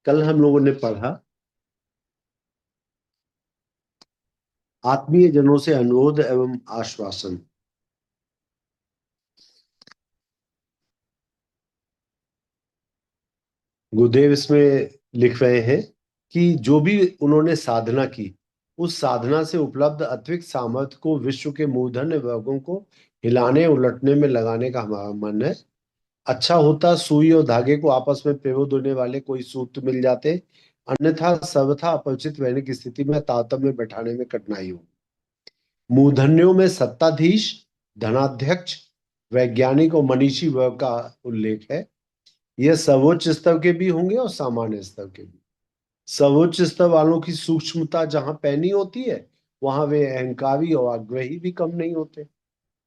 कल हम लोगों ने पढ़ा आत्मीय जनों से अनुरोध एवं आश्वासन। गुरुदेव इसमें लिख रहे हैं कि जो भी उन्होंने साधना की, उस साधना से उपलब्ध अतिरिक्त सामर्थ्य को विश्व के मूर्धन्य वर्गों को हिलाने उलटने में लगाने का हमारा मन है। अच्छा होता सुई और धागे को आपस में पिरो देने वाले कोई सूत्र मिल जाते, अन्यथा सर्वथा अपरिचित रहने की स्थिति में तारतम्य में बैठाने में कठिनाई हो। मूर्धन्यों में सत्ताधीश, धनाध्यक्ष, वैज्ञानिक और मनीषी वर्ग का उल्लेख है। यह सर्वोच्च स्तर के भी होंगे और सामान्य स्तर के भी। सर्वोच्च स्तर वालों की सूक्ष्मता जहां पैनी होती है, वहां वे अहंकारी और आग्रही भी कम नहीं होते।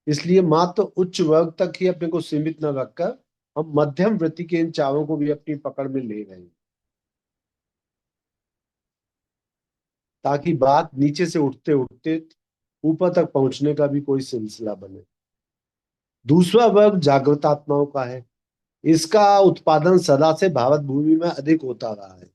इसलिए मात्र उच्च वर्ग तक ही अपने को सीमित न रखकर हम मध्यम वृत्ति के इन चावों को भी अपनी पकड़ में ले रहे हैं, ताकि बात नीचे से उठते उठते ऊपर तक पहुंचने का भी कोई सिलसिला बने। दूसरा वर्ग जागृत आत्माओं का है। इसका उत्पादन सदा से भारत भूमि में अधिक होता रहा है।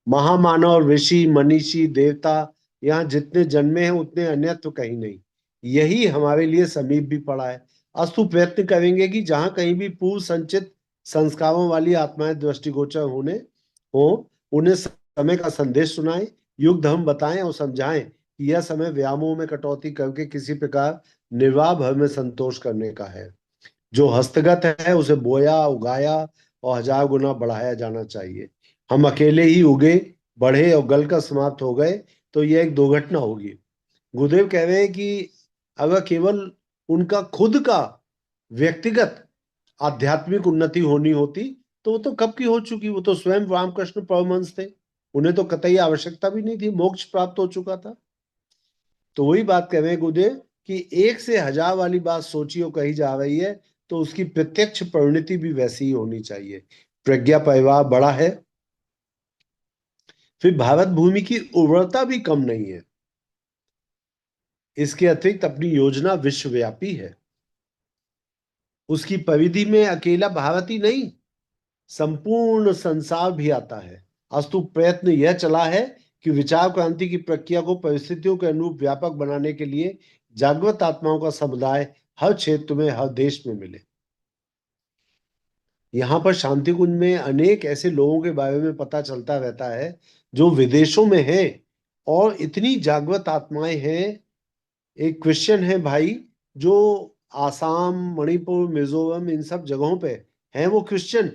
महामानव, ऋषि, मनीषी, देवता यहाँ जितने जन्मे हैं उतने अन्यत्र कहीं नहीं। यही हमारे लिए समीप भी पड़ा है। अस्तु प्रयत्न करेंगे कि जहां कहीं भी पूर्व संचित संस्कारों वाली आत्माएं दृष्टिगोचर होने हो, उन्हें समय का संदेश सुनाएं, युग धर्म बताएं और समझाएं कि यह समय व्यामों में कटौती करके किसी प्रकार निर्वाह भर में संतोष करने का है। जो हस्तगत है उसे बोया, उगाया और हजार गुना बढ़ाया जाना चाहिए। हम अकेले ही उगे, बढ़े और गलकर समाप्त हो गए तो यह एक दुर्घटना होगी। गुरुदेव कह रहे हैं कि अगर केवल उनका खुद का व्यक्तिगत आध्यात्मिक उन्नति होनी होती तो वो तो कब की हो चुकी। वो तो स्वयं रामकृष्ण परमहंस थे, उन्हें तो कतई आवश्यकता भी नहीं थी, मोक्ष प्राप्त हो चुका था। तो वही बात कह रहे हैं गुरुदेव कि एक से हजार वाली बात सोची और कही जा रही है, तो उसकी प्रत्यक्ष परिणति भी वैसी ही होनी चाहिए। प्रज्ञा परिवार बड़ा है, फिर भारत भूमि की उर्वरता भी कम नहीं है। इसके अतिरिक्त अपनी योजना विश्वव्यापी है। उसकी परिधि में अकेला भारत ही नहीं, संपूर्ण संसार भी आता है। अस्तु प्रयत्न यह चला है कि विचार क्रांति की प्रक्रिया को परिस्थितियों के अनुरूप व्यापक बनाने के लिए जागृत आत्माओं का समुदाय हर क्षेत्र में, हर देश में मिले। यहाँ पर शांति कुंज में अनेक ऐसे लोगों के बारे में पता चलता रहता है जो विदेशों में हैं और इतनी जागृत आत्माएं हैं। एक क्रिश्चियन है भाई, जो आसाम, मणिपुर, मिजोरम, इन सब जगहों पे हैं वो क्रिश्चियन,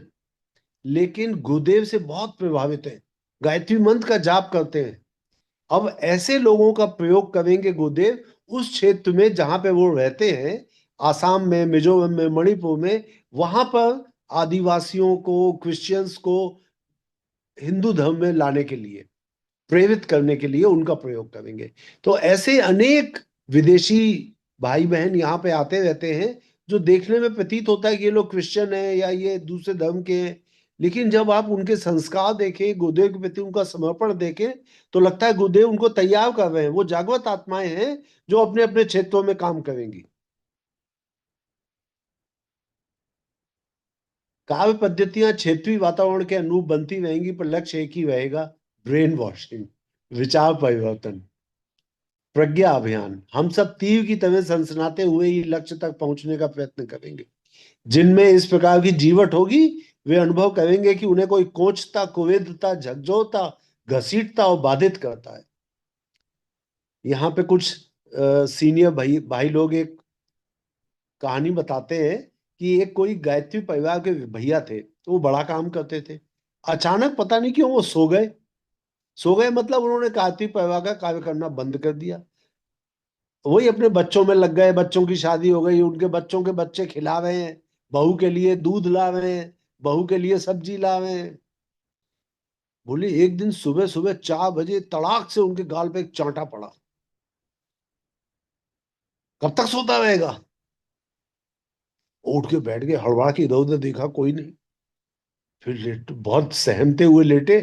लेकिन गुरुदेव से बहुत प्रभावित हैं, गायत्री मंत्र का जाप करते हैं। अब ऐसे लोगों का प्रयोग करेंगे गुरुदेव उस क्षेत्र में जहां पे वो रहते हैं, आसाम में, मिजोरम में, मणिपुर में। वहां पर आदिवासियों को, क्रिश्चियंस को हिंदू धर्म में लाने के लिए, प्रेरित करने के लिए उनका प्रयोग करेंगे। तो ऐसे अनेक विदेशी भाई बहन यहाँ पे आते रहते हैं, जो देखने में प्रतीत होता है कि ये लोग क्रिश्चियन है या ये दूसरे धर्म के हैं, लेकिन जब आप उनके संस्कार देखें, गुरुदेव के प्रति उनका समर्पण देखें, तो लगता है गुरुदेव उनको तैयार कर रहे हैं। वो जागृत आत्माएं हैं जो अपने अपने क्षेत्रों में काम करेंगी। काव्य पद्धतियां क्षेत्रीय वातावरण के अनुरूप बनती रहेंगी, पर लक्ष्य एक ही रहेगा, ब्रेन वॉशिंग, विचार परिवर्तन, प्रज्ञा अभियान। हम सब तीर की तरह सनसनाते हुए ही लक्ष्य तक पहुंचने का प्रयत्न करेंगे। जिनमें इस प्रकार की जीवट होगी, वे अनुभव करेंगे कि उन्हें कोई कोचता, कुवेदता, झकझोरता, घसीटता और बाधित करता है। यहाँ पे कुछ सीनियर भाई भाई लोग एक कहानी बताते हैं कि एक कोई गायत्री परिवार के भैया थे, तो वो बड़ा काम करते थे। अचानक पता नहीं क्यों वो सो गए। सो गए मतलब उन्होंने गायत्री परिवार का कार्य करना बंद कर दिया। वही अपने बच्चों में लग गए, बच्चों की शादी हो गई, उनके बच्चों के बच्चे खिला रहे हैं, बहू के लिए दूध ला रहे हैं, बहू के लिए सब्जी ला रहे हैं। बोले एक दिन सुबह सुबह 4 बजे तड़ाक से उनके गाल पे एक चांटा पड़ा। कब तक सोता रहेगा। उठ के बैठ गए, हड़बड़ा के इधर उधर देखा, कोई नहीं। फिर बहुत सहमते हुए लेटे।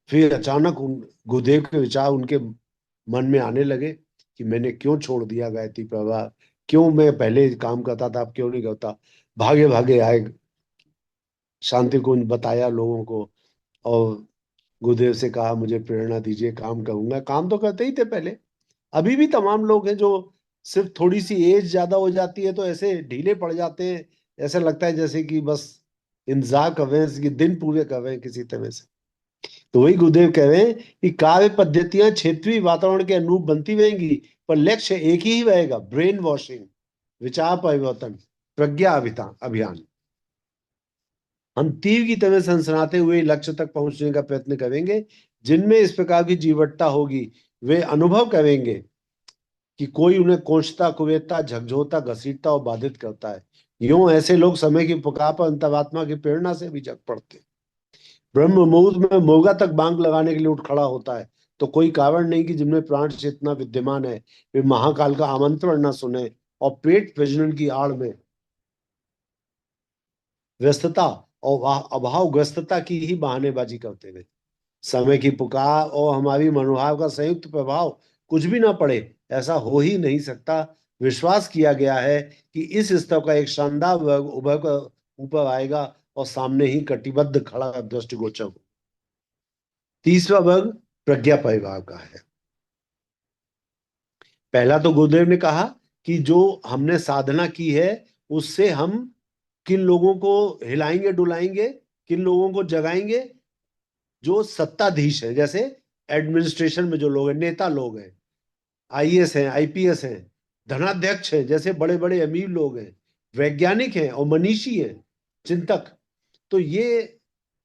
फिर अचानक उन गुरुदेव के विचार उनके मन में आने लगे कि मैंने क्यों छोड़ दिया गायत्री प्रवाह, क्यों मैं पहले काम करता था अब क्यों नहीं करता। भागे भागे आए, शांति कुंज बताया लोगों को, और गुरुदेव से कहा मुझे प्रेरणा दीजिए, काम करूंगा। काम तो करते ही थे पहले। अभी भी तमाम लोग हैं जो सिर्फ थोड़ी सी एज ज्यादा हो जाती है तो ऐसे ढीले पड़ जाते हैं। ऐसा लगता है जैसे कि बस इंतजार कर रहे हैं कि दिन पूरे कर रहे हैं किसी तरह से। तो वही गुरुदेव कह रहे हैं कि कार्य पद्धतियां क्षेत्रीय वातावरण के अनुरूप बनती रहेंगी, पर लक्ष्य एक ही रहेगा, ब्रेन वॉशिंग, विचार परिवर्तन, प्रज्ञा अभियान। हम तीर की तरह सनसनाते हुए लक्ष्य तक पहुंचने का प्रयत्न करेंगे। जिनमें इस प्रकार की जीवटता होगी वे अनुभव करेंगे कि कोई उन्हें कोंचता, कुरेदता, झकझोरता, घसीटता और बाधित करता है। यूं ऐसे लोग समय की पुकार पर अंतरात्मा की प्रेरणा से भी जग पड़ते हैं। ब्रह्म मुहूर्त में मोगा तक बांग लगाने के लिए उठ खड़ा होता है, तो कोई कारण नहीं कि जिनमें प्राण चेतना विद्यमान है वे महाकाल का आमंत्रण न सुने और पेट प्रजनन की आड़ में व्यस्तता और अभावग्रस्तता की ही बहानेबाजी करते हुए समय की पुकार और हमारी मनोभाव का संयुक्त प्रभाव कुछ भी ना पड़े, ऐसा हो ही नहीं सकता। विश्वास किया गया है कि इस स्तर का एक शानदार वर्ग उभर कर ऊपर आएगा और सामने ही कटिबद्ध खड़ा दृष्टिगोचर हो। तीसरा वर्ग प्रज्ञा परिवार का है। पहला तो गुरुदेव ने कहा कि जो हमने साधना की है उससे हम किन लोगों को हिलाएंगे डुलाएंगे, किन लोगों को जगाएंगे, जो सत्ताधीश है, जैसे एडमिनिस्ट्रेशन में जो लोग हैं, नेता लोग हैं, आईएएस हैं, आईपीएस हैं, धनाध्यक्ष हैं, जैसे बड़े बड़े अमीर लोग हैं, वैज्ञानिक हैं और मनीषी हैं, चिंतक। तो ये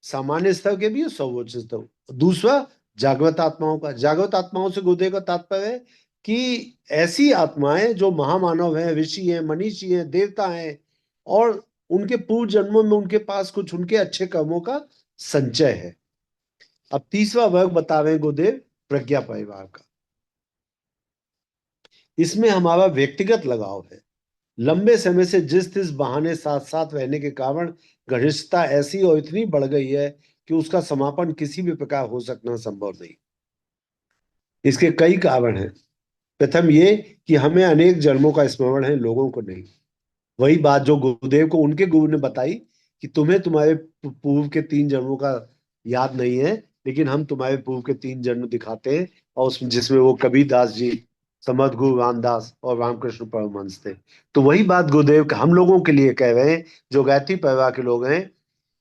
सामान्य स्तर के भी और सर्वोच्च स्तर। दूसरा जागृत आत्माओं का। जागृत आत्माओं से गुरुदेव का तात्पर्य है कि ऐसी आत्माएं जो महामानव हैं, ऋषि हैं, मनीषी हैं, देवता हैं और उनके पूर्व जन्मों में उनके पास कुछ उनके अच्छे कर्मों का संचय है। अब तीसरा वर्ग बता रहे हैं गुरुदेव, प्रज्ञा परिवार का। इसमें हमारा व्यक्तिगत लगाव है। लंबे समय से जिस तिस बहाने साथ साथ रहने के कारण घनिष्ठता ऐसी और इतनी बढ़ गई है कि उसका समापन किसी भी प्रकार हो सकना संभव नहीं। इसके कई कारण हैं। प्रथम ये कि हमें अनेक जन्मों का स्मरण है, लोगों को नहीं। वही बात जो गुरुदेव को उनके गुरु ने बताई कि तुम्हें तुम्हारे पूर्व के 3 जन्मों का याद नहीं है, लेकिन हम तुम्हारे पूर्व के 3 जन्म दिखाते हैं, और उसमें जिसमें वो कबीर दास जी, समर्थ गुरु रामदास और रामकृष्ण परमहंस थे। तो वही बात गुरुदेव हम लोगों के लिए कह रहे हैं जो गायत्री परिवार के लोग हैं।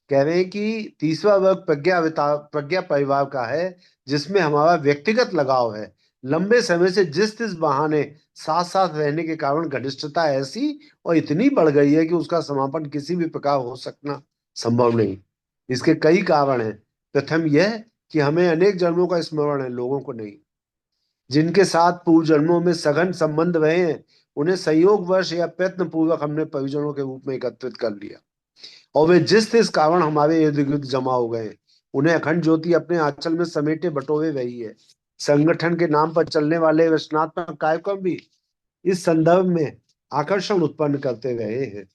कह रहे हैं कि तीसरा वर्ग प्रज्ञा परिवार का है, जिसमें हमारा व्यक्तिगत लगाव है। लंबे समय से जिस तिस बहाने साथ साथ रहने के कारण घनिष्ठता ऐसी और इतनी बढ़ गई है कि उसका समापन किसी भी प्रकार हो सकना संभव नहीं। इसके कई कारण हैं। प्रथम यह कि हमें अनेक जन्मों का स्मरण है, लोगों को नहीं। जिनके साथ पूर्व जन्मों में सघन संबंध रहे हैं उन्हें संयोगवश या प्रयत्न पूर्वक हमने परिजनों के रूप में एकत्रित कर लिया, और वे जिस तिस कारण हमारे इर्द गिर्द जमा हो गए। उन्हें अखंड ज्योति अपने आंचल में समेटे बटोरे रही है। संगठन के नाम पर चलने वाले रचनात्मक कार्यक्रम भी इस संदर्भ में आकर्षण उत्पन्न करते रहे हैं।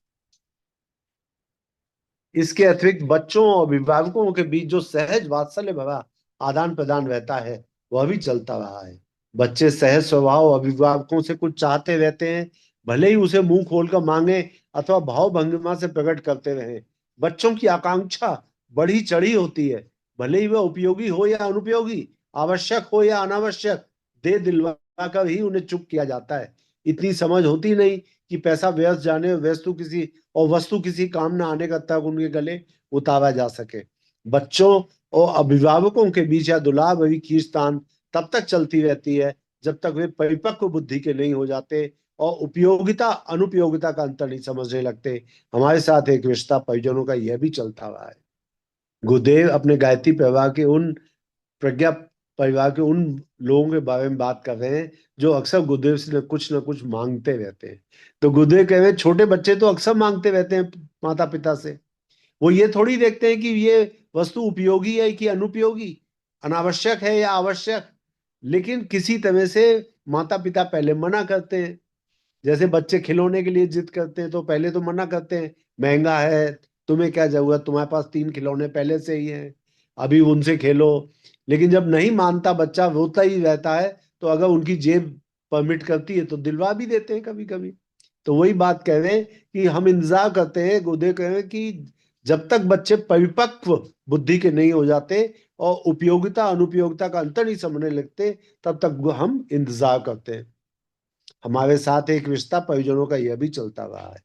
इसके अतिरिक्त बच्चों और अभिभावकों के बीच जो सहज वात्सल्य भरा आदान प्रदान रहता है वह भी चलता रहा है। बच्चे सहज स्वभाव अभिभावकों से कुछ चाहते रहते हैं, भले ही उसे मुंह खोलकर मांगे अथवा भाव भंगिमा से प्रकट करते रहे। बच्चों की आकांक्षा बढ़ी चढ़ी होती है, भले ही वह उपयोगी हो या अनुपयोगी, आवश्यक हो या अनावश्यक, दे दिलवा कर ही उन्हें चुप किया जाता है। इतनी समझ होती नहीं कि पैसा व्यर्थ जाने, वस्तु किसी काम न आने का तक उनके गले उतारा जा सके। बच्चों और अभिभावकों के बीच यह दुलार भरी खींचतान तब तक चलती रहती है जब तक वे परिपक्व बुद्धि के नहीं हो जाते और उपयोगिता अनुपयोगिता का अंतर नहीं समझने लगते। हमारे साथ एक रिश्ता परिजनों का यह भी चलता रहा है। गुरुदेव अपने गायत्री प्रज्ञा परिवार के उन लोगों के बारे में बात कर रहे हैं जो अक्सर गुरुदेव से न कुछ मांगते रहते हैं। तो गुरुदेव कह रहे हैं छोटे बच्चे तो अक्सर मांगते रहते हैं माता पिता से। वो ये थोड़ी देखते हैं कि ये वस्तु उपयोगी है कि अनुपयोगी, अनावश्यक है या आवश्यक। लेकिन किसी तरह से माता पिता पहले मना करते हैं। जैसे बच्चे खिलौने के लिए जिद करते हैं तो पहले तो मना करते हैं, महंगा है, तुम्हें क्या जरूरत, तुम्हारे पास 3 खिलौने पहले से ही हैं, अभी उनसे खेलो। लेकिन जब नहीं मानता बच्चा, रोता ही रहता है, तो अगर उनकी जेब परमिट करती है तो दिलवा भी देते हैं कभी कभी। तो वही बात कह रहे हैं कि हम इंतजार करते हैं, गुरुदेव कह रहे हैं कि जब तक बच्चे परिपक्व बुद्धि के नहीं हो जाते और उपयोगिता अनुपयोगिता का अंतर नहीं समझने लगते, तब तक हम इंतजार करते हैं। हमारे साथ एक रिश्ता परिजनों का यह भी चलता रहा है।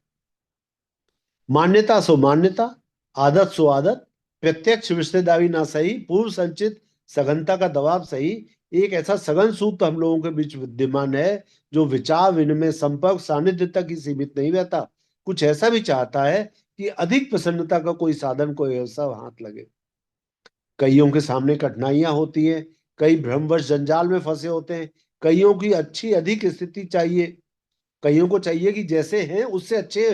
मान्यता सो मान्यता, आदत सो आदत, प्रत्यक्ष रिश्तेदारी ना सही, पूर्व संचित सघनता का दबाव सही। एक ऐसा सघन सूत्र हम लोगों के बीच विद्यमान है जो विचार विनिमय संपर्क सानिध्य तक ही सीमित नहीं रहता, कुछ ऐसा भी चाहता है कि अधिक प्रसन्नता का कोई साधन कोई ऐसा हाथ लगे। कईयों के सामने कठिनाइयां होती हैं, कई भ्रमवश जंजाल में फंसे होते हैं, कईयों की अच्छी अधिक स्थिति चाहिए, कईयों को चाहिए कि जैसे हैं उससे अच्छे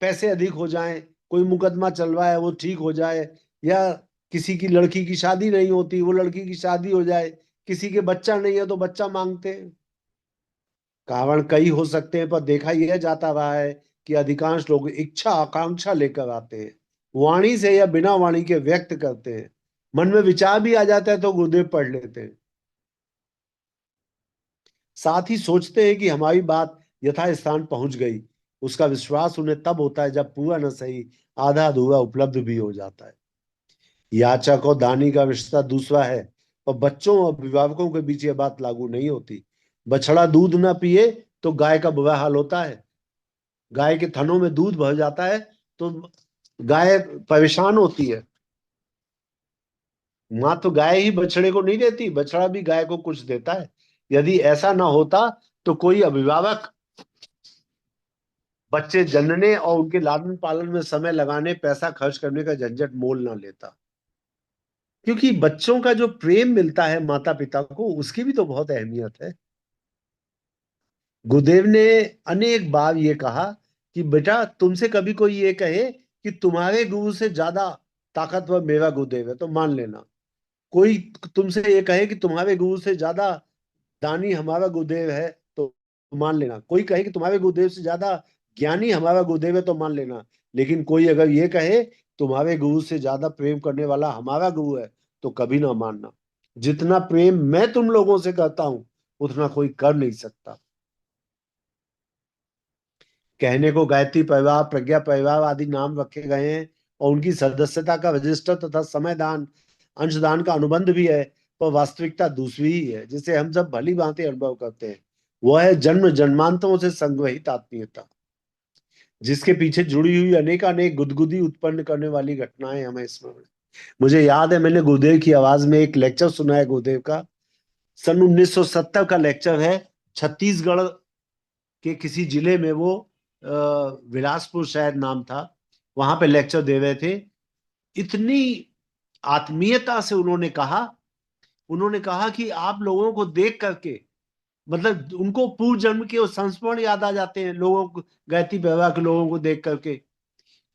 पैसे अधिक हो जाएं, कोई मुकदमा चल रहा है वो ठीक हो जाए, या किसी की लड़की की शादी नहीं होती वो लड़की की शादी हो जाए, किसी के बच्चा नहीं है तो बच्चा मांगते हैं। कारण कई हो सकते हैं, पर देखा यह जाता रहा है कि अधिकांश लोग इच्छा आकांक्षा लेकर आते हैं, वाणी से या बिना वाणी के व्यक्त करते हैं। मन में विचार भी आ जाता है तो गुरुदेव पढ़ लेते हैं, साथ ही सोचते हैं कि हमारी बात यथा स्थान पहुंच गई। उसका विश्वास उन्हें तब होता है जब पूरा न सही आधा अधूरा उपलब्ध भी हो जाता है। याचक और दानी का रिश्ता दूसरा है, और बच्चों और अभिभावकों के बीच यह बात लागू नहीं होती। बछड़ा दूध ना पिए तो गाय का बुरा हाल होता है, गाय के थनों में दूध भर जाता है तो गाय परेशान होती है। माँ तो गाय ही बछड़े को नहीं देती, बछड़ा भी गाय को कुछ देता है। यदि ऐसा ना होता तो कोई अभिभावक बच्चे जनने और उनके लालन पालन में समय लगाने पैसा खर्च करने का झंझट मोल ना लेता। क्योंकि बच्चों का जो प्रेम मिलता है माता पिता को उसकी भी तो बहुत अहमियत है। गुरुदेव ने अनेक बार ये कहा कि बेटा तुमसे कभी कोई ये कहे कि तुम्हारे गुरु से ज्यादा ताकतवर मेरा गुरुदेव है तो मान लेना। कोई तुमसे ये कहे कि तुम्हारे गुरु से ज्यादा दानी हमारा गुरुदेव है तो मान लेना। कोई कहे कि तुम्हारे गुरुदेव से ज्यादा ज्ञानी हमारा गुरुदेव है तो मान लेना। लेकिन कोई अगर ये कहे तुम्हारे गुरु से ज्यादा प्रेम करने वाला हमारा गुरु है तो कभी ना मानना। जितना प्रेम मैं तुम लोगों से करता हूं उतना कोई कर नहीं सकता। कहने को गायत्री परिवार प्रज्ञा परिवार आदि नाम रखे गए हैं और उनकी सदस्यता का रजिस्टर तथा समय दान अंशदान का अनुबंध भी है, पर वास्तविकता दूसरी ही है जिसे हम सब भली भांति अनुभव करते हैं। वह है जन्म जन्मांतरों से संग्रहित आत्मीयता, जिसके पीछे जुड़ी हुई अनेकानेक गुदगुदी उत्पन्न करने वाली घटनाएं हमें स्मरण है। मुझे याद है मैंने गुरुदेव की आवाज में एक लेक्चर सुना है गुरुदेव का, सन 1970 का लेक्चर है। छत्तीसगढ़ के किसी जिले में वो बिलासपुर शायद नाम था, वहां पे लेक्चर दे रहे थे। इतनी आत्मीयता से उन्होंने कहा कि आप लोगों को देख करके मतलब उनको पूर्व जन्म के संस्मरण याद आ जाते हैं लोगों को, गायत्री व्यवहार के लोगों को देख करके।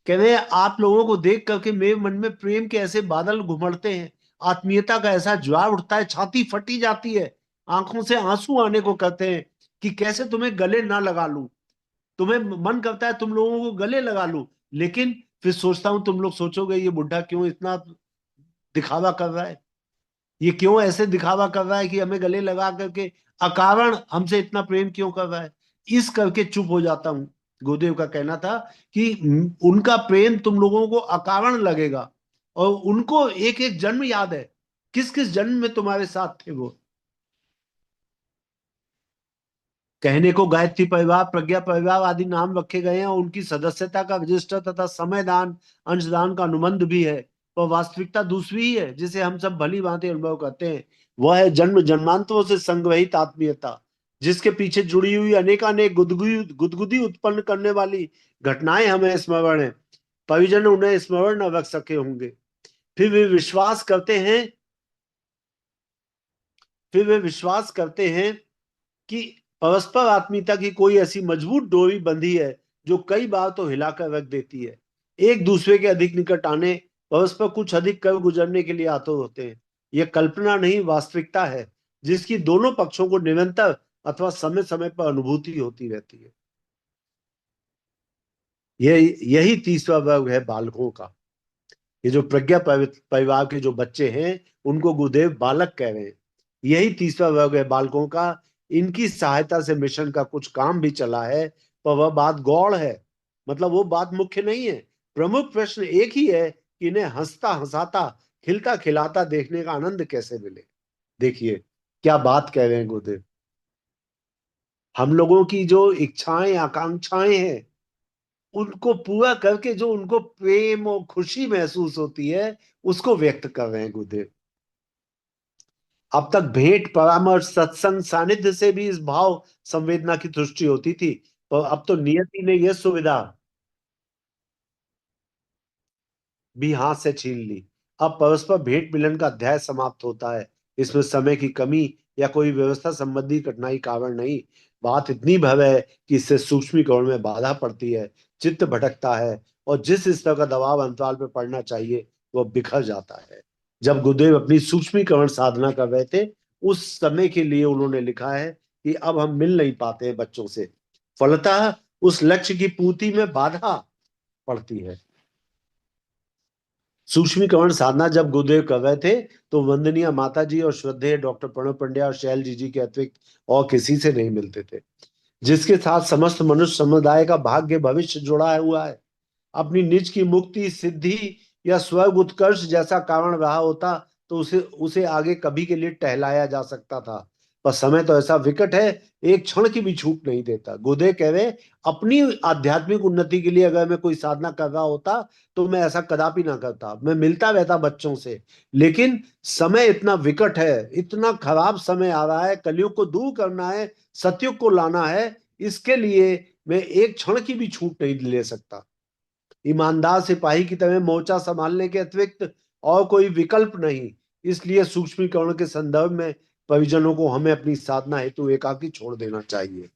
कह रहे हैं आप लोगों को देख करके मेरे मन में प्रेम के ऐसे बादल घुमड़ते हैं, आत्मीयता का ऐसा ज्वार उठता है, छाती फटी जाती है, आंखों से आंसू आने को कहते हैं कि कैसे तुम्हें गले ना लगा लूं। तुम्हें मन करता है तुम लोगों को गले लगा लूं, लेकिन फिर सोचता हूं तुम लोग सोचोगे ये बुढ़ा क्यों इतना दिखावा कर रहा है, ये क्यों ऐसे दिखावा कर रहा है कि हमें गले लगा करके अकारण हमसे इतना प्रेम क्यों कर रहा है। इस करके चुप हो जाता हूं। गुरुदेव का कहना था कि उनका प्रेम तुम लोगों को अकारण लगेगा और उनको एक एक जन्म याद है, किस किस जन्म में तुम्हारे साथ थे वो। कहने को गायत्री परिवार प्रज्ञा परिवार आदि नाम रखे गए हैं और उनकी सदस्यता का रजिस्टर तथा समय दान अंशदान का अनुबंध भी है, पर वास्तविकता दूसरी ही है जिसे हम सब भली भांति अनुभव करते हैं। वह है जन्म जन्मांतरों से संग्रहित आत्मीयता, जिसके पीछे जुड़ी हुई अनेकानेक गुदगुदी गुदगुदी उत्पन्न करने वाली घटनाएं हमें स्मरण है। परिजन उन्हें स्मरण न रख सके होंगे, फिर वे विश्वास करते हैं फिर वे विश्वास करते हैं कि परस्पर आत्मीयता की कोई ऐसी मजबूत डोरी बंधी है जो कई बार तो हिलाकर रख देती है। एक दूसरे के अधिक निकट आने, परस्पर कुछ अधिक कर गुजरने के लिए आतुर होते हैं। यह कल्पना नहीं वास्तविकता है जिसकी दोनों पक्षों को निरंतर अथवा समय समय पर अनुभूति होती रहती है। यही तीसरा वर्ग है बालकों का। ये जो प्रज्ञा परिवार के जो बच्चे हैं उनको गुरुदेव बालक कह रहे हैं। यही तीसरा वर्ग है बालकों का। इनकी सहायता से मिशन का कुछ काम भी चला है, पर वह बात गौड़ है, मतलब वो बात मुख्य नहीं है। प्रमुख प्रश्न एक ही है कि इन्हें हंसता हंसाता खिलता खिलाता देखने का आनंद कैसे मिले। देखिए क्या बात कह रहे हैं गुरुदेव। हम लोगों की जो इच्छाएं आकांक्षाएं हैं, उनको पूरा करके जो उनको प्रेम और खुशी महसूस होती है, उसको व्यक्त कर रहे हैं गुरुदेव। अब तक भेंट परामर्श सत्संग सानिध्य से भी इस भाव संवेदना की तुष्टि होती थी, पर अब तो नियति ने यह सुविधा भी हाथ से छीन ली। अब परस्पर भेंट मिलन का अध्याय समाप्त होता है। इसमें समय की कमी या कोई व्यवस्था संबंधी कठिनाई कारण नहीं। बात इतनी भव है कि इससे सूक्ष्मीकरण में बाधा पड़ती है, चित्त भटकता है, और जिस स्तर का दबाव अंतराल पर पड़ना चाहिए वह बिखर जाता है। जब गुरुदेव अपनी सूक्ष्मीकरण साधना कर रहे थे, उस समय के लिए उन्होंने लिखा है कि अब हम मिल नहीं पाते हैं बच्चों से, फलतः उस लक्ष्य की पूर्ति में बाधा पड़ती है। सूक्ष्मीकरण साधना जब गुरुदेव कर रहे थे, तो वंदनीय माता जी और श्रद्धेय डॉक्टर प्रणव पंड्या और शैल जी के अतिरिक्त और किसी से नहीं मिलते थे, जिसके साथ समस्त मनुष्य समुदाय का भाग्य भविष्य जुड़ा हुआ है। अपनी निज की मुक्ति सिद्धि या स्वर्ग उत्कर्ष जैसा कारण रहा होता, तो उसे उसे आगे कभी के लिए टहलाया जा सकता था। पर समय तो ऐसा विकट है, एक क्षण की भी छूट नहीं देता। गुरुदेव कह रहे, अपनी आध्यात्मिक उन्नति के लिए अगर मैं कोई साधना कर रहा होता, तो मैं ऐसा कदापि ना करता, मैं मिलता रहता बच्चों से। लेकिन समय इतना विकट है, इतना खराब समय आ रहा है, कलयुग को दूर करना है, सतयुग को लाना है, इसके लिए मैं एक क्षण की भी छूट नहीं ले सकता। ईमानदार सिपाही की तरह मोर्चा संभालने के अतिरिक्त और कोई विकल्प नहीं। इसलिए सूक्ष्मीकरण के संदर्भ में परिजनों को हमें अपनी साधना हेतु एकाकी छोड़ देना चाहिए।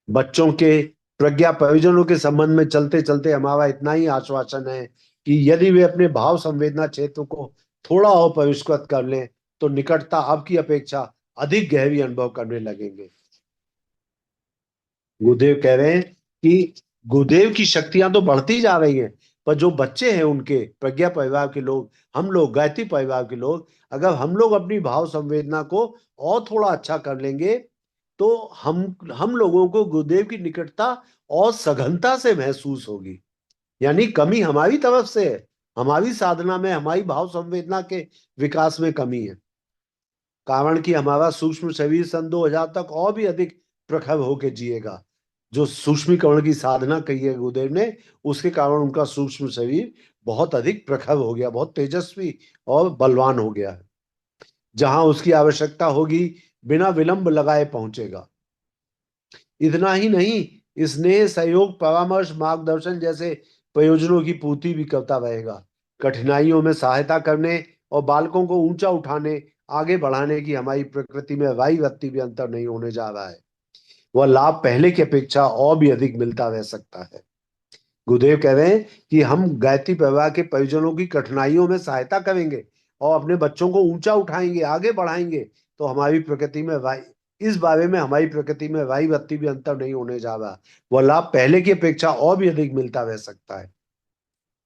बच्चों के प्रज्ञा परिजनों के संबंध में चलते चलते हमारा इतना ही आश्वासन है कि यदि वे अपने भाव संवेदना क्षेत्र को थोड़ा और परिष्कृत कर लें, तो निकटता अब की अपेक्षा अधिक गहरी अनुभव करने लगेंगे। गुरुदेव कह रहे हैं कि गुरुदेव की शक्तियां तो बढ़ती जा रही हैं, पर जो बच्चे हैं उनके प्रज्ञा परिवार के लोग, हम लोग गायत्री परिवार के लोग, अगर हम लोग अपनी भाव संवेदना को और थोड़ा अच्छा कर लेंगे, तो हम लोगों को गुरुदेव की निकटता और सघनता से महसूस होगी। यानी कमी हमारी तरफ से है, हमारी साधना में, हमारी भाव संवेदना के विकास में कमी है। कारण कि हमारा सूक्ष्म शरीर सन 2000 तक और भी अधिक प्रखर होकर जिएगा। जो सूक्ष्मीकरण की साधना कही है गुरुदेव ने, उसके कारण उनका सूक्ष्म शरीर बहुत अधिक प्रखर हो गया, बहुत तेजस्वी और बलवान हो गया है। जहां उसकी आवश्यकता होगी, बिना विलंब लगाए पहुंचेगा। इतना ही नहीं, स्नेह सहयोग परामर्श मार्गदर्शन जैसे प्रयोजनों की पूर्ति भी करता रहेगा। कठिनाइयों में सहायता करने और बालकों को ऊंचा उठाने, आगे बढ़ाने की हमारी प्रकृति में वाई वृत्ति भी अंतर नहीं होने जा रहा है। वह लाभ पहले की अपेक्षा और भी अधिक मिलता रह सकता है। गुरुदेव कह रहे हैं कि हम गायत्री परिवार के परिजनों की कठिनाइयों में सहायता करेंगे और अपने बच्चों को ऊंचा उठाएंगे, आगे बढ़ाएंगे, तो हमारी प्रकृति में वाई इस बारे में हमारी प्रकृति में वाई वृत्ति भी अंतर नहीं होने जा रहा। वह लाभ पहले की अपेक्षा और भी अधिक मिलता रह सकता है।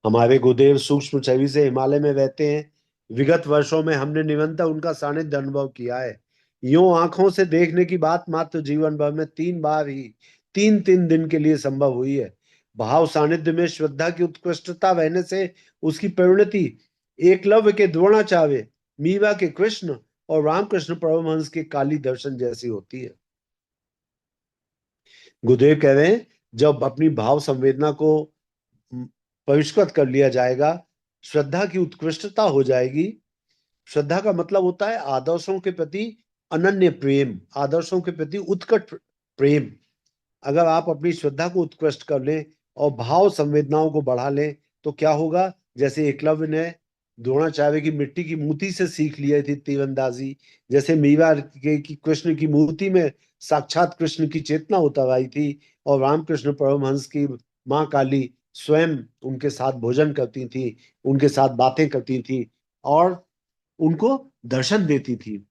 हमारे गुरुदेव सूक्ष्म छवि से हिमालय में रहते हैं। विगत वर्षों में हमने निरंतर उनका सानिध्य अनुभव किया है। यूं आंखों से देखने की बात मात्र जीवन भर में 3 बार ही, 3 3 दिन के लिए संभव हुई है। भाव सानिध्य में श्रद्धा की उत्कृष्टता रहने से उसकी परिणति एकलव्य के द्रोणाचार्य, मीरा के कृष्ण और रामकृष्ण परमहंस के काली दर्शन जैसी होती है। गुरुदेव कह रहे हैं, जब अपनी भाव संवेदना को परिष्कृत कर लिया जाएगा, श्रद्धा की उत्कृष्टता हो जाएगी। श्रद्धा का मतलब होता है आदर्शों के प्रति अनन्य प्रेम, आदर्शों के प्रति उत्कट प्रेम। अगर आप अपनी श्रद्धा को उत्कृष्ट कर लें और भाव संवेदनाओं को बढ़ा लें, तो क्या होगा? जैसे एकलव्य ने द्रोणाचार्य की मिट्टी की मूर्ति से सीख लिया थी तीरंदाजी, जैसे मीरा के की कृष्ण की मूर्ति में साक्षात कृष्ण की चेतना उतर आई थी, और रामकृष्ण परमहंस की माँ काली स्वयं उनके साथ भोजन करती थी, उनके साथ बातें करती थी और उनको दर्शन देती थी।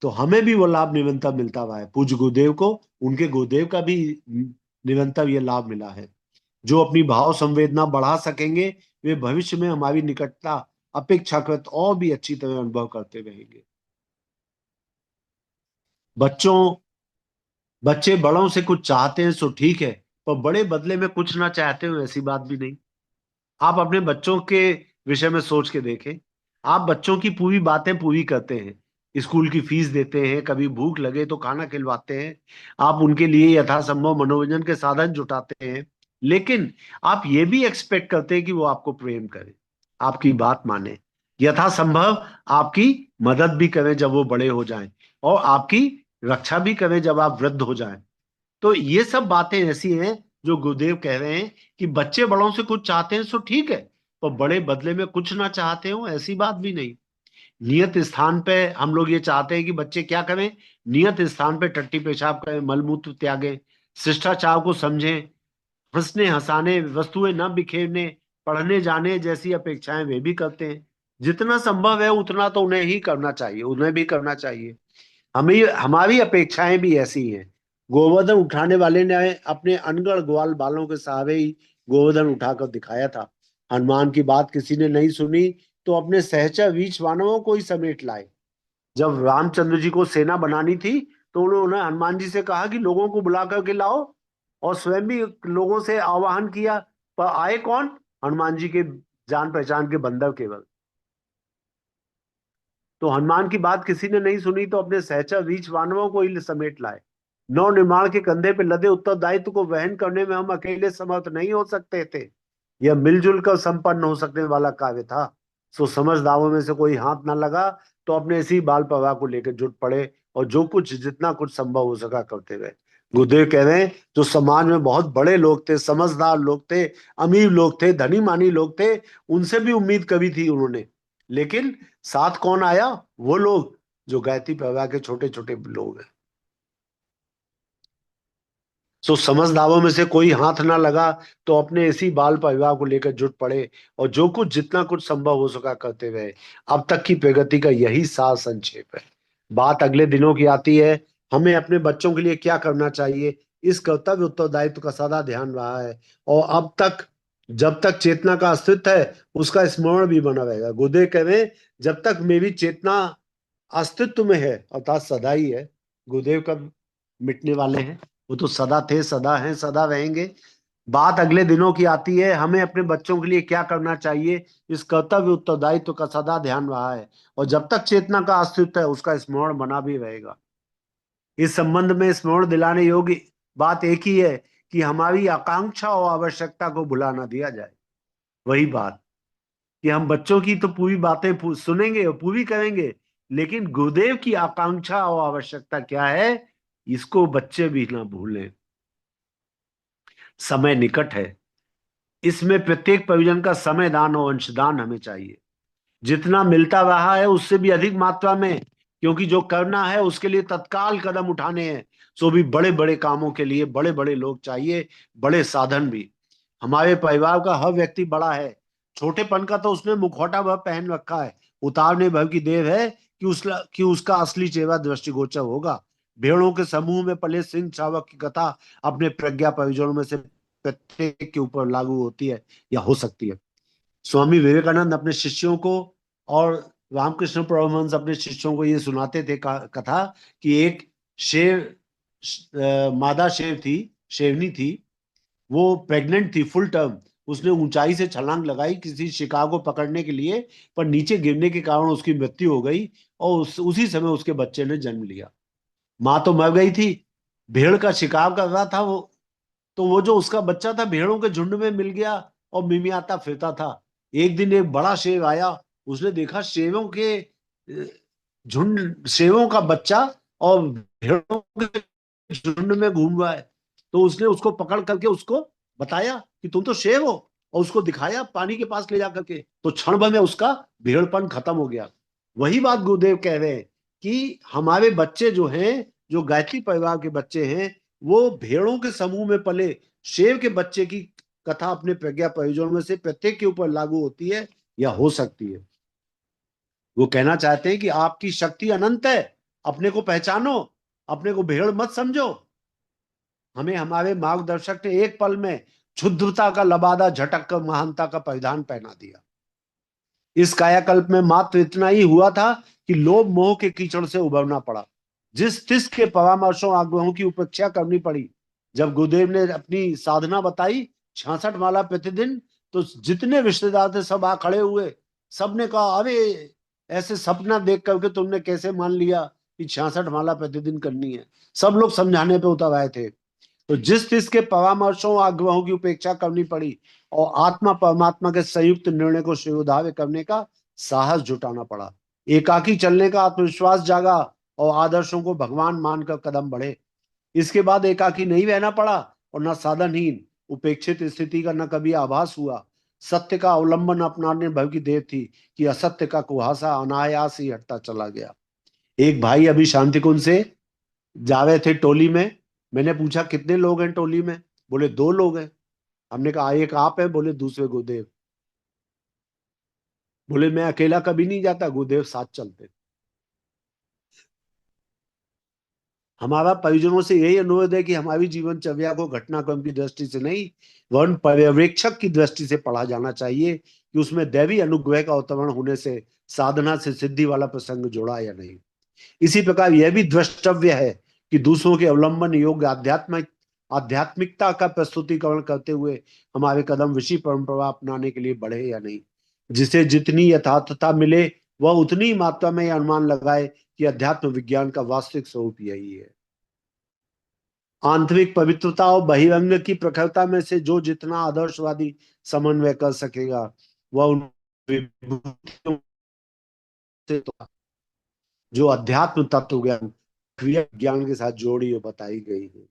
तो हमें भी वो लाभ निरंतर मिलता हुआ है। पूज्य गुरुदेव को उनके गुरुदेव का भी निरंतर ये लाभ मिला है। जो अपनी भाव संवेदना बढ़ा सकेंगे, वे भविष्य में हमारी निकटता अपेक्षाकृत और भी अच्छी तरह अनुभव करते रहेंगे। बच्चों बच्चे बड़ों से कुछ चाहते हैं सो ठीक है, पर बड़े बदले में कुछ ना चाहते हो ऐसी बात भी नहीं। आप अपने बच्चों के विषय में सोच के देखें। आप बच्चों की पूरी बातें पूरी करते हैं, स्कूल की फीस देते हैं, कभी भूख लगे तो खाना खिलवाते हैं, आप उनके लिए यथासंभव मनोरंजन के साधन जुटाते हैं, लेकिन आप ये भी एक्सपेक्ट करते हैं कि वो आपको प्रेम करे, आपकी बात माने, यथासंभव आपकी मदद भी करें जब वो बड़े हो जाएं, और आपकी रक्षा भी करें जब आप वृद्ध हो जाएं। तो ये सब बातें ऐसी हैं जो गुरुदेव कह रहे हैं कि बच्चे बड़ों से कुछ चाहते हैं सो ठीक है, पर बड़े बदले में कुछ ना चाहते हो ऐसी बात भी नहीं। नियत स्थान पे हम लोग ये चाहते हैं कि बच्चे क्या करें, नियत स्थान पे टट्टी पेशाब करें, मलमूत्र त्यागें, शिष्टाचार को समझें, हंसने हंसाने, वस्तुएं न बिखेरने, पढ़ने जाने जैसी अपेक्षाएं वे भी करते हैं। जितना संभव है उतना तो उन्हें ही करना चाहिए, उन्हें भी करना चाहिए। हमें हमारी अपेक्षाएं भी ऐसी हैं। गोवर्धन उठाने वाले ने अपने अनगढ़ ग्वाल बालों के सहारे ही गोवर्धन उठाकर दिखाया था। हनुमान की बात किसी ने नहीं सुनी तो अपने सहचर वीच वानरों को ही समेट लाए। जब रामचंद्र जी को सेना बनानी थी तो उन्होंने हनुमान जी से कहा कि लोगों को बुला करके लाओ, और स्वयं भी लोगों से आह्वान किया, पर आए कौन? हनुमान जी के जान पहचान के बंदर केवल। तो हनुमान की बात किसी ने नहीं सुनी तो अपने सहचर रीछ वानरों को ही समेट लाए। नौ निर्माण के कंधे पे लदे उत्तरदायित्व को वहन करने में हम अकेले समर्थ नहीं हो सकते थे। यह मिलजुल कर संपन्न हो सकने वाला कार्य था। सो समझदारों में से कोई हाथ ना लगा तो अपने इसी बाल प्रवाह को लेकर जुट पड़े, और जो कुछ जितना कुछ संभव हो सका करते गए। गुरुदेव कह रहे हैं जो समाज में बहुत बड़े लोग थे, समझदार लोग थे, अमीर लोग थे, धनी मानी लोग थे, उनसे भी उम्मीद कभी थी उन्होंने, लेकिन साथ कौन आया? वो लोग जो गायत्री परिवार के छोटे छोटे लोग हैं। सो समझदारों में से कोई हाथ ना लगा तो अपने इसी बाल परिवार को लेकर जुट पड़े, और जो कुछ जितना कुछ संभव हो सका करते गए। अब तक की प्रगति का यही सार संक्षेप है। बात अगले दिनों की आती है, हमें अपने बच्चों के लिए क्या करना चाहिए। इस कर्तव्य उत्तरदायित्व का सदा ध्यान रहा है, और अब तक जब तक चेतना का अस्तित्व है उसका स्मरण भी बना रहेगा। गुरुदेव कह रहे हैं, जब तक मेरी चेतना अस्तित्व में है, अर्थात सदा ही है, गुरुदेव कब मिटने वाले हैं? वो तो सदा थे, सदा हैं, सदा रहेंगे। बात अगले दिनों की आती है, हमें अपने बच्चों के लिए क्या करना चाहिए। इस कर्तव्य उत्तरदायित्व का सदा ध्यान रहा है, और जब तक चेतना का अस्तित्व है उसका स्मरण बना भी रहेगा। इस संबंध में स्मरण दिलाने योग्य बात एक ही है कि हमारी आकांक्षा और आवश्यकता को भुला ना दिया जाए। वही बात कि हम बच्चों की तो पूरी बातें सुनेंगे और पूरी करेंगे, लेकिन गुरुदेव की आकांक्षा और आवश्यकता क्या है, इसको बच्चे भी ना भूलें। समय निकट है, इसमें प्रत्येक परिजन का समय दान और अंशदान हमें चाहिए। जितना मिलता रहा है उससे भी अधिक मात्रा में, क्योंकि जो करना है उसके लिए तत्काल कदम उठाने हैं। सो भी बड़े बड़े कामों के लिए बड़े बड़े लोग चाहिए, बड़े साधन भी। हमारे परिवार का हर व्यक्ति बड़ा है। छोटेपन का तो उसने मुखौटा वह पहन रखा है, उतारने भर की देर है कि उसका असली चेहरा दृष्टिगोचर होगा। भेड़ों के समूह में पले सिंह चावक की कथा अपने प्रज्ञा परिजनों में से प्रत्येक के ऊपर लागू होती है या हो सकती है। स्वामी विवेकानंद अपने शिष्यों को और रामकृष्ण परमहंस अपने शिष्यों को ये सुनाते थे कथा कि एक शेर, मादा शेर थी, शेरनी थी, वो प्रेग्नेंट थी फुल टर्म। उसने ऊंचाई से छलांग लगाई किसी शिकार को पकड़ने के लिए, पर नीचे गिरने के कारण उसकी मृत्यु हो गई, और उसी समय उसके बच्चे ने जन्म लिया। माँ तो मर गई थी, भेड़ का शिकार कर रहा था वो, तो वो जो उसका बच्चा था भेड़ों के झुंड में मिल गया और मिमियाता फिरता था। एक दिन एक बड़ा शेर आया, उसने देखा शेरों के झुंड, शेरों का बच्चा और भेड़ों के झुंड में घूम रहा है। तो उसने उसको पकड़ करके उसको बताया कि तुम तो शेर हो, और उसको दिखाया पानी के पास ले जा करके, तो क्षण भर में उसका भेड़पन खत्म हो गया। वही बात गुरुदेव कह रहे हैं कि हमारे बच्चे जो हैं, जो गायत्री परिवार के बच्चे हैं, वो भेड़ों के समूह में पले शेर के बच्चे की कथा अपने प्रज्ञा परिजनों में से प्रत्येक के ऊपर लागू होती है या हो सकती है। वो कहना चाहते हैं कि आपकी शक्ति अनंत है, अपने को पहचानो, अपने को भेड़ मत समझो। हमें हमारे मार्गदर्शक ने एक पल में क्षुद्रता का लबादा झटक कर महानता का परिधान पहना दिया। इस कायाकल्प में मात्र इतना ही हुआ था कि लोभ मोह के कीचड़ से उबरना पड़ा, जिस तिस के परामर्शों आग्रहों की उपेक्षा करनी पड़ी। जब गुरुदेव ने अपनी साधना बताई, 66 माला प्रतिदिन, तो जितने रिश्तेदार थे सब आ खड़े हुए, सबने कहा अरे ऐसे सपना देख करके तुमने कैसे मान लिया कि 66 माला प्रतिदिन करनी है। सब लोग समझाने पे उतर आए थे। तो जिस चीज के परामर्शों आग्रहों की उपेक्षा करनी पड़ी और आत्मा परमात्मा के संयुक्त निर्णय को शिरोधार्य करने का साहस जुटाना पड़ा। एकाकी चलने का आत्मविश्वास जागा और आदर्शों को भगवान मानकर कदम बढ़े। इसके बाद एकाकी नहीं रहना पड़ा और न साधनहीन उपेक्षित स्थिति का न कभी आभास हुआ। सत्य का अवलंबन अपनाने भर की देर थी कि असत्य का कुहासा अनायास ही हटता चला गया। एक भाई अभी शांति कुंज से जा रहे थे टोली में। मैंने पूछा कितने लोग हैं टोली में? बोले 2 लोग हैं। हमने कहा एक आप है? बोले दूसरे गुरुदेव। बोले मैं अकेला कभी नहीं जाता, गुरुदेव साथ चलते। हमारा परिजनों से यही अनुरोध है कि हमारी जीवनचर्या को घटनाक्रम की दृष्टि से नहीं, वरन पर्यवेक्षक की दृष्टि से पढ़ा जाना चाहिए कि उसमें दैवी अनुग्रह का अवतरण होने से साधना से सिद्धि वाला प्रसंग जुड़ा या नहीं। इसी प्रकार यह भी द्रष्टव्य है कि दूसरों के अवलंबन योग्य आध्यात्मिकता का प्रस्तुतिकरण करते हुए हमारे कदम ऋषि परंपरा अपनाने के लिए बढ़े या नहीं। जिसे जितनी यथार्थता मिले वह उतनी ही मात्रा में यह अनुमान लगाए कि अध्यात्म विज्ञान का वास्तविक स्वरूप यही है। आंतरिक पवित्रता और बहिरंग की प्रखरता में से जो जितना आदर्शवादी समन्वय कर सकेगा वह उन विभूतियों से तो जो अध्यात्म तत्व ज्ञान क्रिया ज्ञान के साथ जोड़ी और बताई गई है।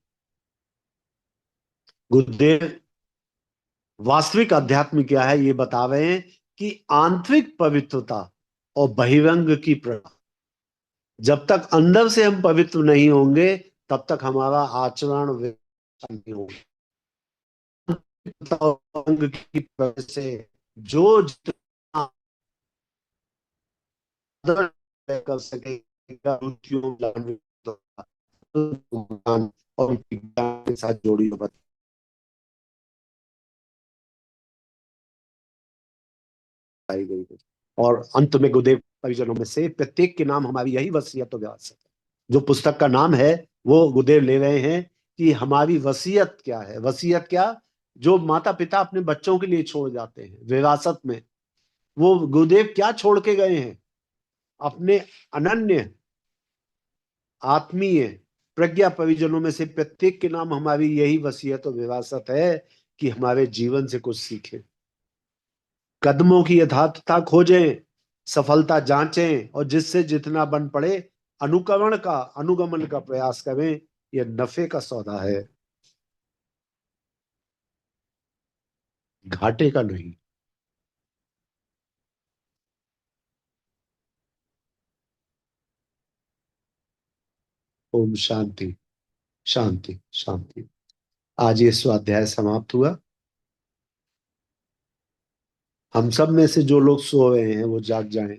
गुरुदेव वास्तविक अध्यात्म क्या है ये बता रहे हैं कि आंतरिक पवित्रता और बहिरंग की प्रथा। जब तक अंदर से हम पवित्र नहीं होंगे तब तक हमारा आचरण नहीं होगा। अंग की वजह से जो जितना आदर कर सकेगा और विज्ञान के साथ जोड़ी बताई गई है। और अंत में गुरुदेव परिजनों में से प्रत्येक के नाम हमारी यही वसीयत और विरासत है। जो पुस्तक का नाम है वो गुरुदेव ले रहे हैं कि हमारी वसीयत क्या है। वसीयत क्या? जो माता पिता अपने बच्चों के लिए छोड़ जाते हैं विरासत में, वो गुरुदेव क्या छोड़ के गए हैं? अपने अनन्य आत्मीय प्रज्ञा परिजनों में से प्रत्येक के नाम हमारी यही वसीयत और विरासत है कि हमारे जीवन से कुछ सीखें, कदमों की यथार्थता खोजें, सफलता जांचें और जिससे जितना बन पड़े अनुकरण का अनुगमन का प्रयास करें। यह नफे का सौदा है, घाटे का नहीं। ओम शांति शांति शांति। आज ये स्वाध्याय समाप्त हुआ। हम सब में से जो लोग सो रहे हैं वो जाग जाएं।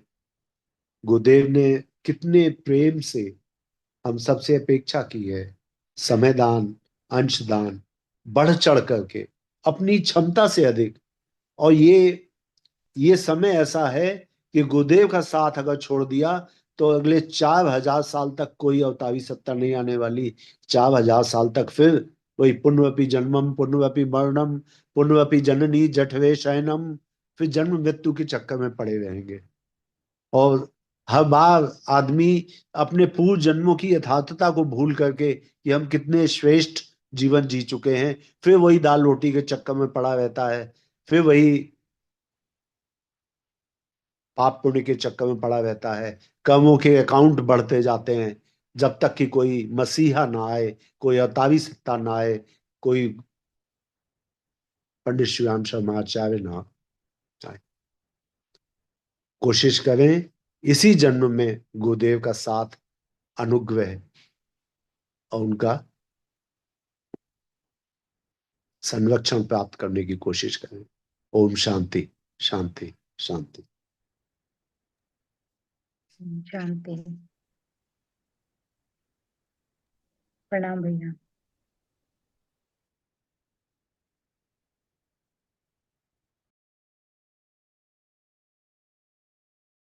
गुरुदेव ने कितने प्रेम से हम सबसे अपेक्षा की है, समय दान, अंश दान, बढ़ चढ़ करके अपनी क्षमता से अधिक। और ये समय ऐसा है कि गुरुदेव का साथ अगर छोड़ दिया तो अगले 4000 साल तक कोई अवतारी सत्ता नहीं आने वाली। 4000 साल तक फिर वही पुनरपि जन्मम पुनरपि मरणम पुनरपि जननी जठरे शयनम, फिर जन्म मृत्यु के चक्कर में पड़े रहेंगे। और हर बार आदमी अपने पूर्व जन्मों की यथार्थता को भूल करके कि हम कितने श्रेष्ठ जीवन जी चुके हैं, फिर वही दाल रोटी के चक्कर में पड़ा रहता है। फिर वही पाप पुण्य के चक्कर में पड़ा रहता है। कर्मों के अकाउंट बढ़ते जाते हैं जब तक कि कोई मसीहा ना आए, कोई अवतारी सत्ता ना आए, कोई पंडित श्रीराम शर्मा आचार्य ना आए। कोशिश करें इसी जन्म में गुरुदेव का साथ, अनुग्रह और उनका संरक्षण प्राप्त करने की कोशिश करें। ओम शांति शांति शांति। शांति। प्रणाम भैया।